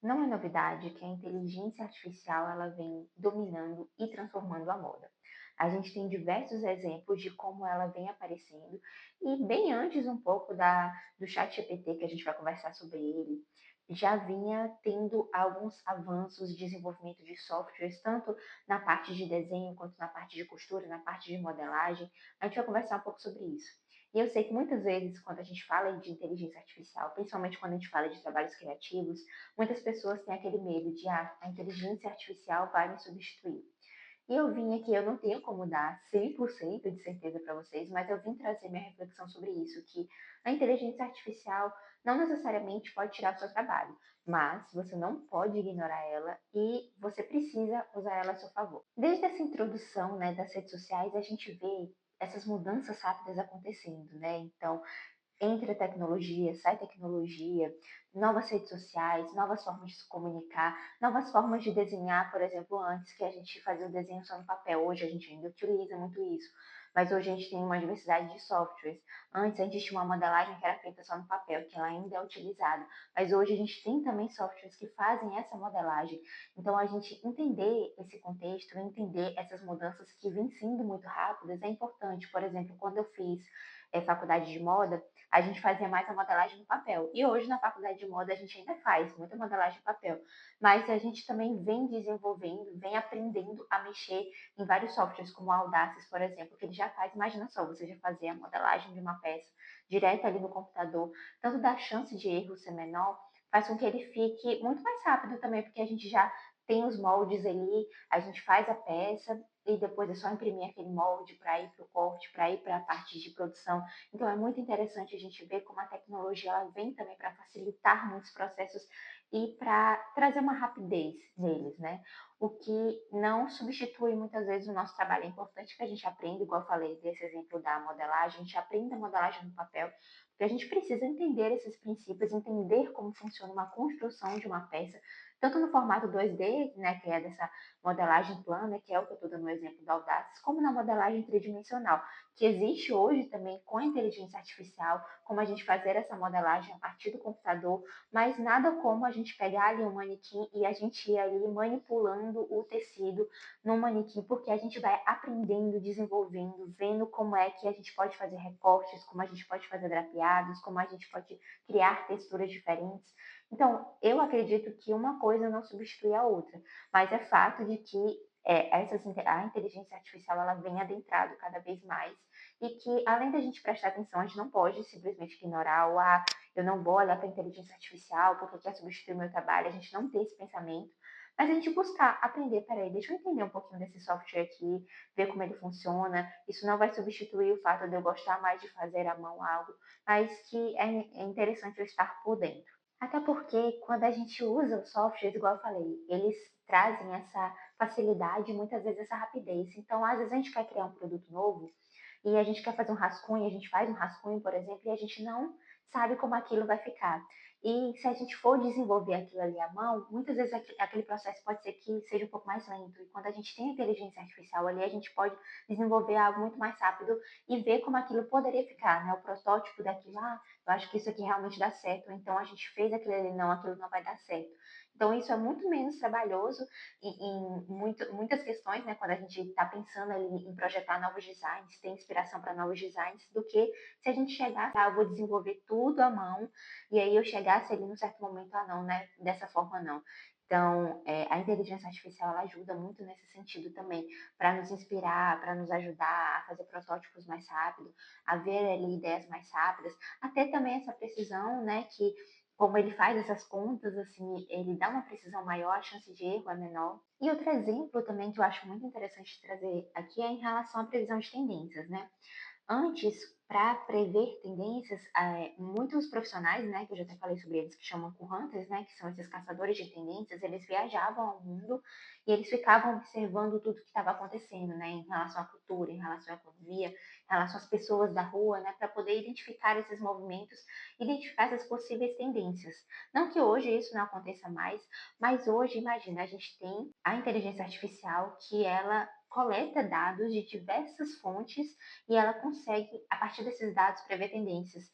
Não é novidade que a inteligência artificial ela vem dominando e transformando a moda. A gente tem diversos exemplos de como ela vem aparecendo e bem antes um pouco do chat GPT, que a gente vai conversar sobre ele, já vinha tendo alguns avanços de desenvolvimento de softwares, tanto na parte de desenho quanto na parte de costura, na parte de modelagem. A gente vai conversar um pouco sobre isso. E eu sei que muitas vezes, quando a gente fala de inteligência artificial, principalmente quando a gente fala de trabalhos criativos, muitas pessoas têm aquele medo de, a inteligência artificial vai me substituir. E eu vim aqui, eu não tenho como dar 100% de certeza para vocês, mas eu vim trazer minha reflexão sobre isso, que a inteligência artificial não necessariamente pode tirar o seu trabalho, mas você não pode ignorar ela e você precisa usar ela a seu favor. Desde essa introdução, né, das redes sociais, a gente vê essas mudanças rápidas acontecendo, né? Então, entra tecnologia, sai tecnologia, novas redes sociais, novas formas de se comunicar, novas formas de desenhar, por exemplo, antes que a gente fazia o desenho só no papel, hoje a gente ainda utiliza muito isso, mas hoje a gente tem uma diversidade de softwares. Antes a gente tinha uma modelagem que era feita só no papel, que ela ainda é utilizada, mas hoje a gente tem também softwares que fazem essa modelagem. Então a gente entender esse contexto, entender essas mudanças que vêm sendo muito rápidas é importante. Por exemplo, quando eu fiz faculdade de moda, a gente fazia mais a modelagem no papel. E hoje, na faculdade de moda, a gente ainda faz muita modelagem no papel. Mas a gente também vem desenvolvendo, vem aprendendo a mexer em vários softwares, como o Audaces, por exemplo, que ele já faz. Imagina só, você já fazer a modelagem de uma peça direto ali no computador, tanto da chance de erro ser menor, faz com que ele fique muito mais rápido também, porque a gente já tem os moldes ali, a gente faz a peça e depois é só imprimir aquele molde para ir para o corte, para ir para a parte de produção. Então é muito interessante a gente ver como a tecnologia ela vem também para facilitar muitos processos e para trazer uma rapidez neles, né? O que não substitui muitas vezes o nosso trabalho. É importante que a gente aprenda, igual eu falei desse exemplo da modelagem, a gente aprenda a modelagem no papel, porque a gente precisa entender esses princípios, entender como funciona uma construção de uma peça, tanto no formato 2D, né, que é dessa modelagem plana, que é o que eu estou dando o exemplo da Audaces, como na modelagem tridimensional, que existe hoje também com a inteligência artificial, como a gente fazer essa modelagem a partir do computador, mas nada como a gente pegar ali um manequim e a gente ir ali manipulando o tecido no manequim, porque a gente vai aprendendo, desenvolvendo, vendo como é que a gente pode fazer recortes, como a gente pode fazer drapeados, como a gente pode criar texturas diferentes. Então, eu acredito que uma coisa não substitui a outra, mas é fato de que a inteligência artificial ela vem adentrado cada vez mais e que, além da gente prestar atenção, a gente não pode simplesmente ignorar ou, eu não vou olhar para a inteligência artificial porque quer substituir o meu trabalho, a gente não ter esse pensamento, mas a gente buscar aprender, peraí, deixa eu entender um pouquinho desse software aqui, ver como ele funciona, isso não vai substituir o fato de eu gostar mais de fazer à mão algo, mas que é interessante eu estar por dentro. Até porque quando a gente usa os softwares, igual eu falei, eles trazem essa facilidade, muitas vezes essa rapidez. Então, às vezes a gente quer criar um produto novo e a gente quer fazer um rascunho, a gente faz um rascunho, por exemplo, e a gente não sabe como aquilo vai ficar. E se a gente for desenvolver aquilo ali à mão, muitas vezes aquele processo pode ser que seja um pouco mais lento. E quando a gente tem a inteligência artificial ali, a gente pode desenvolver algo muito mais rápido e ver como aquilo poderia ficar, né? O protótipo daquilo, eu acho que isso aqui realmente dá certo, ou então a gente fez aquilo ali, não, aquilo não vai dar certo. Então, isso é muito menos trabalhoso muitas questões, né, quando a gente está pensando ali em projetar novos designs, ter inspiração para novos designs, do que se a gente chegasse, eu vou desenvolver tudo à mão, e aí eu chegasse ali num certo momento, não, né, dessa forma não. Então, a inteligência artificial ela ajuda muito nesse sentido também, para nos inspirar, para nos ajudar a fazer protótipos mais rápido, a ver ali ideias mais rápidas, até também essa precisão, né, que como ele faz essas contas, assim, ele dá uma precisão maior, a chance de erro é menor. E outro exemplo também que eu acho muito interessante trazer aqui é em relação à previsão de tendências, né? Antes, para prever tendências, muitos profissionais, né, que eu já até falei sobre eles, que chamam hunters, né, que são esses caçadores de tendências, eles viajavam ao mundo e eles ficavam observando tudo que estava acontecendo, né, em relação à cultura, em relação à economia, em relação às pessoas da rua, né, para poder identificar esses movimentos, identificar essas possíveis tendências. Não que hoje isso não aconteça mais, mas hoje, imagina, a gente tem a inteligência artificial que ela coleta dados de diversas fontes e ela consegue, a partir desses dados, prever tendências.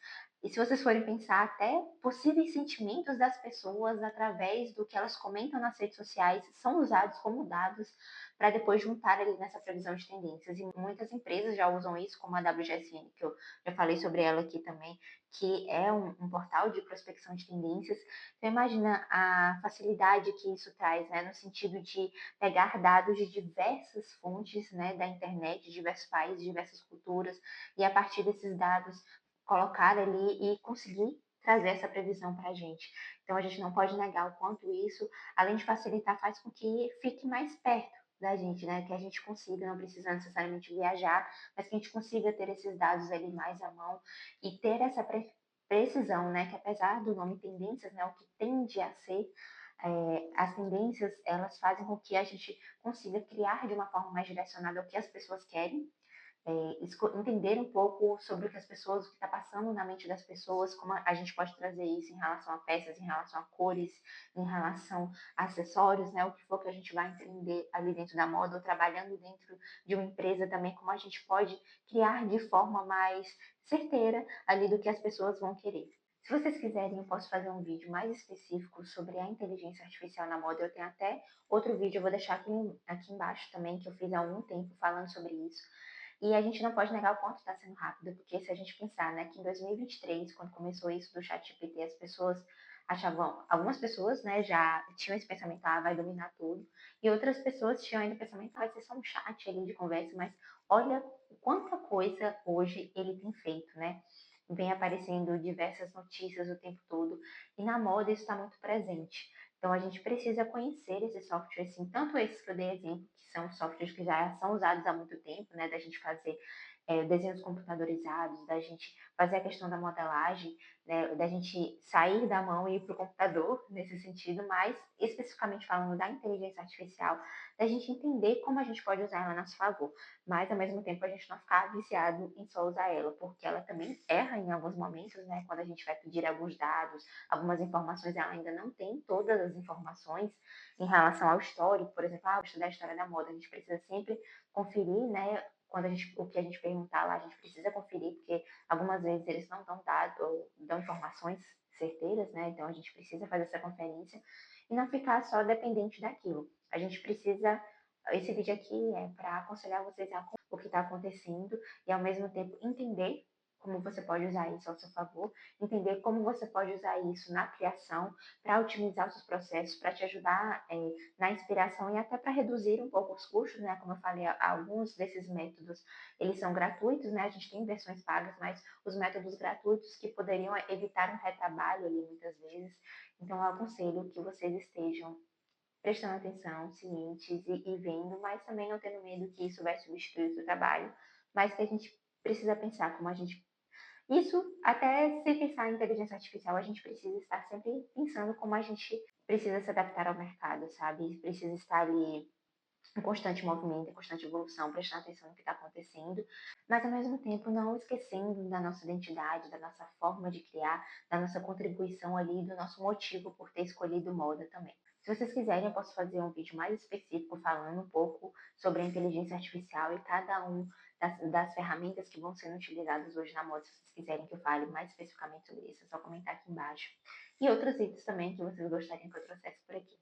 E se vocês forem pensar, até possíveis sentimentos das pessoas através do que elas comentam nas redes sociais são usados como dados para depois juntar ali nessa previsão de tendências. E muitas empresas já usam isso, como a WGSN, que eu já falei sobre ela aqui também, que é um portal de prospecção de tendências. Então imagina a facilidade que isso traz, né, no sentido de pegar dados de diversas fontes, né, da internet, de diversos países, diversas culturas, e a partir desses dados colocar ali e conseguir trazer essa previsão para a gente. Então a gente não pode negar o quanto isso, além de facilitar, faz com que fique mais perto da gente, né? Que a gente consiga, não precisa necessariamente viajar, mas que a gente consiga ter esses dados ali mais à mão e ter essa precisão, né? Que apesar do nome tendências, né? O que tende a ser, as tendências, elas fazem com que a gente consiga criar de uma forma mais direcionada o que as pessoas querem, entender um pouco sobre o que as pessoas, o que está passando na mente das pessoas, como a gente pode trazer isso em relação a peças, em relação a cores, em relação a acessórios, né? O que for que a gente vai entender ali dentro da moda, ou trabalhando dentro de uma empresa também, como a gente pode criar de forma mais certeira ali do que as pessoas vão querer. Se vocês quiserem, eu posso fazer um vídeo mais específico sobre a inteligência artificial na moda. Eu tenho até outro vídeo, eu vou deixar aqui embaixo também, que eu fiz há algum tempo falando sobre isso. E a gente não pode negar o quanto está sendo rápido, porque se a gente pensar, né, que em 2023, quando começou isso do chat GPT, as pessoas achavam, algumas pessoas, né, já tinham esse pensamento, ah, vai dominar tudo, e outras pessoas tinham ainda o pensamento, ah, vai ser só um chat ali de conversa, mas olha quanta coisa hoje ele tem feito, né? Vem aparecendo diversas notícias o tempo todo, e na moda isso está muito presente. Então a gente precisa conhecer esses softwares, assim, tanto esses que eu dei exemplo, que são softwares que já são usados há muito tempo, né, da gente fazer desenhos computadorizados, da gente fazer a questão da modelagem, né, da gente sair da mão e ir para o computador nesse sentido, mas especificamente falando da inteligência artificial, da gente entender como a gente pode usar ela a nosso favor, mas ao mesmo tempo a gente não ficar viciado em só usar ela, porque ela também erra em alguns momentos, né, quando a gente vai pedir alguns dados, algumas informações, ela ainda não tem todas as informações em relação ao histórico, por exemplo, vou estudar a história da moda, a gente precisa sempre conferir, né, quando o que a gente perguntar lá, a gente precisa conferir, porque algumas vezes eles não dão dados ou dão informações certeiras, né, então a gente precisa fazer essa conferência e não ficar só dependente daquilo. A gente precisa, esse vídeo aqui é para aconselhar vocês a o que está acontecendo e ao mesmo tempo entender como você pode usar isso ao seu favor, entender como você pode usar isso na criação para otimizar os seus processos, para te ajudar na inspiração e até para reduzir um pouco os custos, né? Como eu falei, alguns desses métodos, eles são gratuitos, né? A gente tem versões pagas, mas os métodos gratuitos que poderiam evitar um retrabalho ali muitas vezes. Então, eu aconselho que vocês estejam prestando atenção, cientes e vendo, mas também não tendo medo que isso vai substituir o seu trabalho, mas que a gente precisa pensar como a gente isso, até se pensar em inteligência artificial, a gente precisa estar sempre pensando como a gente precisa se adaptar ao mercado, sabe? Precisa estar ali em constante movimento, em constante evolução, prestando atenção no que está acontecendo, mas ao mesmo tempo não esquecendo da nossa identidade, da nossa forma de criar, da nossa contribuição ali, do nosso motivo por ter escolhido moda também. Se vocês quiserem, eu posso fazer um vídeo mais específico falando um pouco sobre a inteligência artificial e cada um das ferramentas que vão sendo utilizadas hoje na moda. Se vocês quiserem que eu fale mais especificamente sobre isso, é só comentar aqui embaixo. E outros itens também que vocês gostariam que eu trouxesse por aqui.